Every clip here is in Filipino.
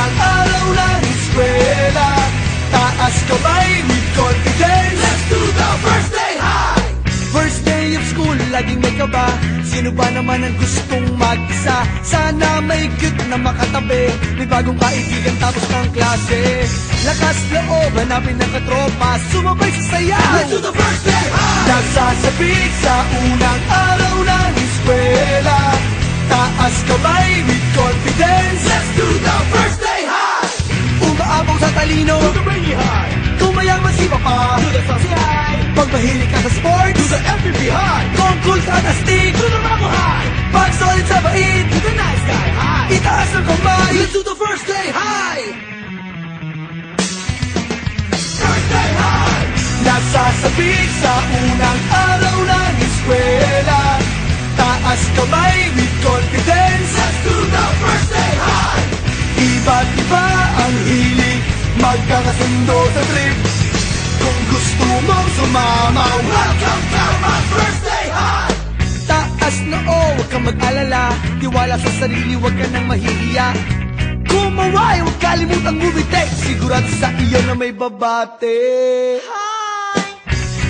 unang araw ng eskwela. Taas kamay with confidence. Let's do the first day high. First day of school, laging may kaba. Sino ba naman ang gustong mag-isa? Sana may cute na makatabi. May bagong kaibigan tapos ng klase. Lakas loob, hanapin ng katropa. Sumabay sa sayaw. Let's do the first day high. Nagsasabik sa unang araw ng eskwela. Taas kamay with confidence. Let's do the first day high. Umaapaw sa talino, To the rainy high, kung mayaman si papa. to the saucy high, Pag mahilig ka sa sports, to the MVP high, kung cool ka na stick, to the rubber high, pag solid sa bait, to the nice guy high. itaas ang kamay. Let's do the first day high. First day high, Nagsasabik sa unang araw ng eskwela. Taas kamay with confidence. let's do the first day high. Iba't iba ang hilig, magkakasundo sa trip. Kung gusto mong sumamaw, Welcome to my first day high. taas na huwag kang mag-alala. Tiwala sa sarili, huwag ka nang mahihiya. Kumaway, huwag kalimutang bumite. Sigurado sa iyo na may babate.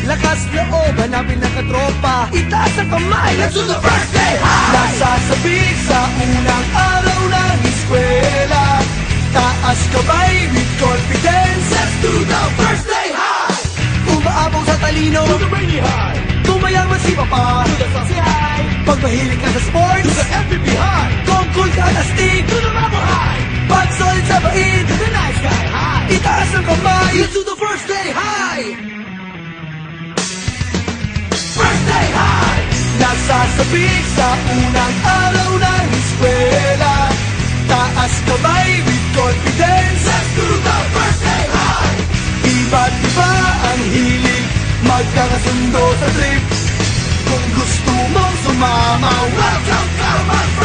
Lakas loob, hanapin ng katropa. Itaas ang kamay, Let's do the first day high. nasasabik sa unang araw ng eskwela. Taas kamay with confidence. Let's do the first day high. Umaapaw sa talino, To the rainy high, kung mayaman si papa. to the saucy high, Pag mahilig ka sa to sports, the MVP high, kung cool ka na stick, to the rubber high, pag solid sa bait, to the nice guy high. itaas ang kamay. Let's do the first day high. First day high, Nagsasabik sa unang araw ng eskwela. Taas kamay with confidence. let's do the first day high. Iba't iba ang hilig, magkakasundo sa trip. Kung gusto mong sumamaw, Welcome to my first